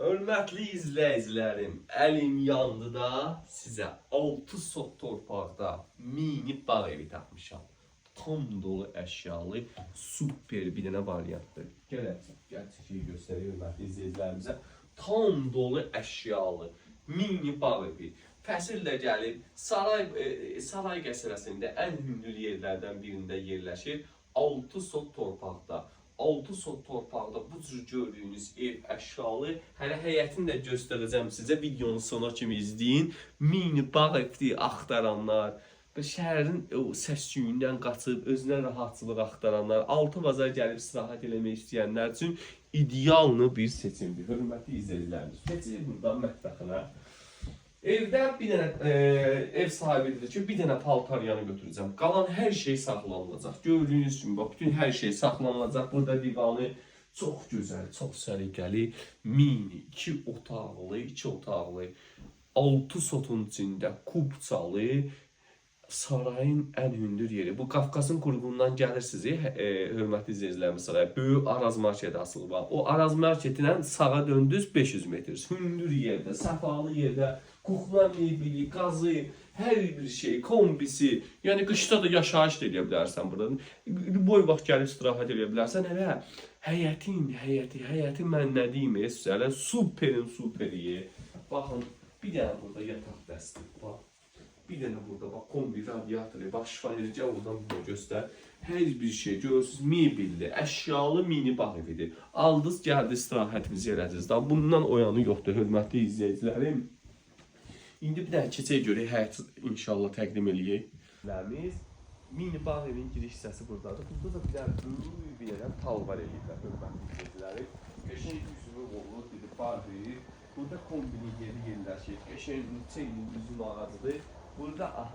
Hörmətli izləyicilərim, əlim yandı da sizə 6 sot torpaqda mini bağ evi tapmışam. Tam dolu əşyalı, super bir dənə variantdır. Gerçəkliyi göstərir hörmətli izləyicilərimizə. Tam dolu əşyalı, mini bağ evi. Fəsil də gəlib, Saray qəsrəsində ən hündür yerlərdən birində yerləşir. 6 sot torpaqda. 6 sot torpaqda bu cür gördüyünüz ev əşyalı. Hələ həyətini də göstərəcəm sizə. Videonun sona kimi izləyin. Mini bağ evi axtaranlar, şəhərin səs-küyündən qaçıb özünə rahatçılıq axtaranlar, altı bazar gəlib istirahət eləmək istəyənlər üçün idealını bir seçimdir. Hörmətli izləyicilərimiz, keçirik buradan mətbəxinə. Evdən bir dənə ev sahibi dedi ki, bir dənə paltaryanı götürəcəm. Qalan hər şey saxlanılacaq. Gördüyünüz kimi, bax, bütün hər şey saxlanılacaq. Burada divanı çox gözəl, çox səliqəli, mini, 2 otaqlı, 6 sotun içində kubçalı, sarayın ən hündür yeri. Bu Qafqazın qurğundan gəlirsiniz, hörmətli izləyicilərimiz saraya. Böyük Araz marketi asılı var. O Araz marketindən sağa döndünüz 500 metr. Hündür yerdə, səfalı yerdə, kukla mebeli, qazı, hər bir şey, kombisi. Yəni qışda da yaşayış da edə bilərsən burada. Boy vaxt gəlib istirahət edə bilərsən. Hələ həyəti mən nə deyim, hələ superi. Baxın, bir dənə burada yataq dəsti var. Bir dənə burada bax, kombi, radiatoru, bax, şifanericə oradan bunu göstər. Hər bir şey görürsünüz, mebelli, əşyalı mini bağ evidir. Aldınız, gəldi istirahətimizi elədiniz. Bundan oyanı yoxdur, hörmətli izləyicilərim. İndi bir dənə keçək görək, həyat inşallah təqdim eləyək. Mini bağ evin giriş hissəsi buradadır. Burada da bir dənə bir yerdən talvar eləyirlər, hörmətli izləyicilərim. Qəşəng üzümü olur, dedi, bağır. Burada kombini yeri yerləşir, qəşəng neçə ilin üzüm ağacıdır. Burada,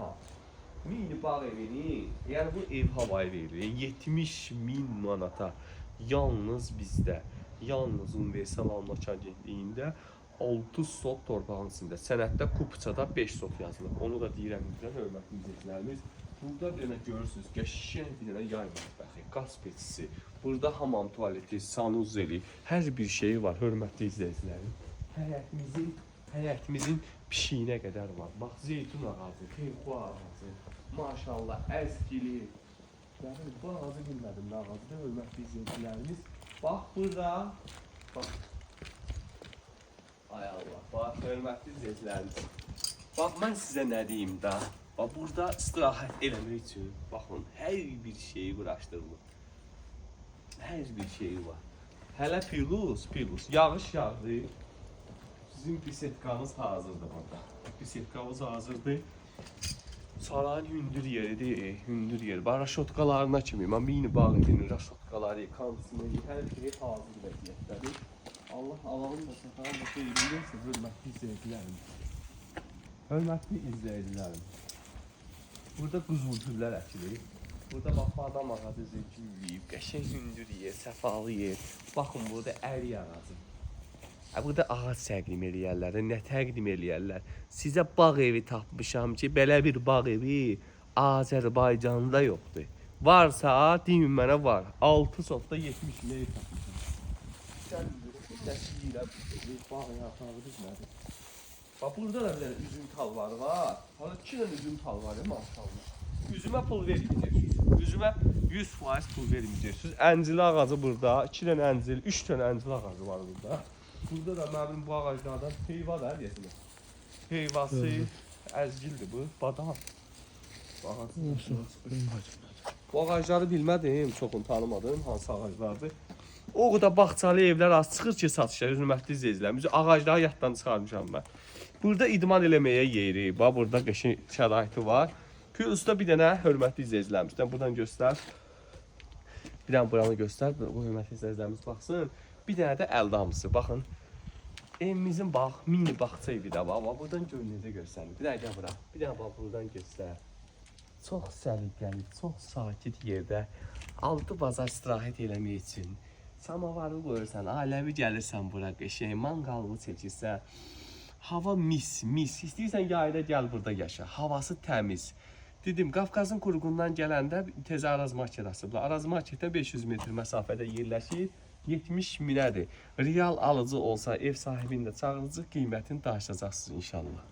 mini bağ evini, yəni bu ev havayı verilir, 70.000 manata, yalnız bizdə, yalnız Universal Almaça Agentliyində 6 sot torpağın içində, sənətdə kupçada 5 sot yazılır. Onu da deyirəm, hörmətli izləyicilərimiz. Burada bir dənə görürsünüz, qəşəng bir dənə yay mətbəxi, qaz peçisi, burada hamam tualeti, sanuzeli, hər bir şeyi var, hörmətli izləyicilərim. Həyətimizin pişiyinə qədər var. Bax, zeytun ağacı, teyxu ağacı, maşallah, əzgili. Yəni, bu ağacı bilmədim nə ağacıdır, hörmətli izləyicilərimiz. Bax, burada, bax, ay Allah, bax, hörmətli izləyicilərimiz. Bax, mən sizə nə deyim da, bax, burada istirahət eləmək üçün, baxın, hər bir şeyi quraşdırılır. Hər bir şeyi var. Hələ pilus, yağış yağdı. Sizin bisetkamız hazırdır burada. Bisetkamız hazırdır. Sarayın hündür yeridir, hündür yer. Raşotkalarına kimi, mən mini bağ evinin raşotkaları, kantini, hər şey hazır vəziyyətdədir. Allah alalım da səfərin da xeyirindəysə, hörmətli izləyicilərim. Hörmətli izləyicilərim. Burada quzulgüllər əkilir. Burada bax, badam ağacı zeytünlüyüb, qəşəng hündür yer, səfalı yer. Baxın, burada ərik ağacı. Burada ağac təqdim eləyərlər, nə təqdim eləyərlər? Sizə bağ evi tapmışam ki, belə bir bağ evi Azərbaycanda yoxdur. Varsa, deyin mənə var. 6 sotda 70 ev tapmışam. Gəlin, nəşiyirəm, bağ yatağıdır nədir? Bax, burada da bir dənə üzüm talvarı var. Hala 2 dənə üzüm talvarı, maşallah. Üzümə pul verməyəcəksiniz. Üzümə 100% pul verməyəcəksiniz. Əncili ağacı burada, 2 dənə əncil, 3 dənə əncil ağacı var burada. Burada da mənim bu ağaclardan heyva da deyəsiniz. Heyvası əzgildir bu, badam. Bu ağacları bilmədim, çoxunu tanımadım, hansı ağaclardır. O qədər bağçalı evlər az çıxır ki, satışlar, hörmətli izləyicilərimiz. Ağacları yaddan çıxarmışam mən. Burada idman eləməyə yeri, bax, burada qəşəng şəraiti var. Plusda bir dənə hörmətli izləyicilərimizdən buradan göstər. Bir dənə buranı göstər, bu hörmətli izləyicilərimiz baxsın. Bir dənə də əldamısı, baxın. Evimizin bax, mini bağça evi də var. Buradan gör necə göstərir. Bir dənə gəl bura. Bir dənə bax, buradan göstər. Çox səliqəli, çox sakit yerdə. Altı bazar istirahət eləmək üçün. Samavarı qoyursan, aləmi gəlirsən bura, qəşəng, manqalını çəkirsən. Hava mis. İstəyirsən yayda gəl burada yaşa. Havası təmiz. Dedim, Qafqazın qurğundan gələndə tezə Araz market asıblar. Araz marketdə 500 metr məsafədə yerləşir. 70 minədir. Real alıcı olsa ev sahibini də çağıracaq, qiymətini danışacaqsınız inşallah.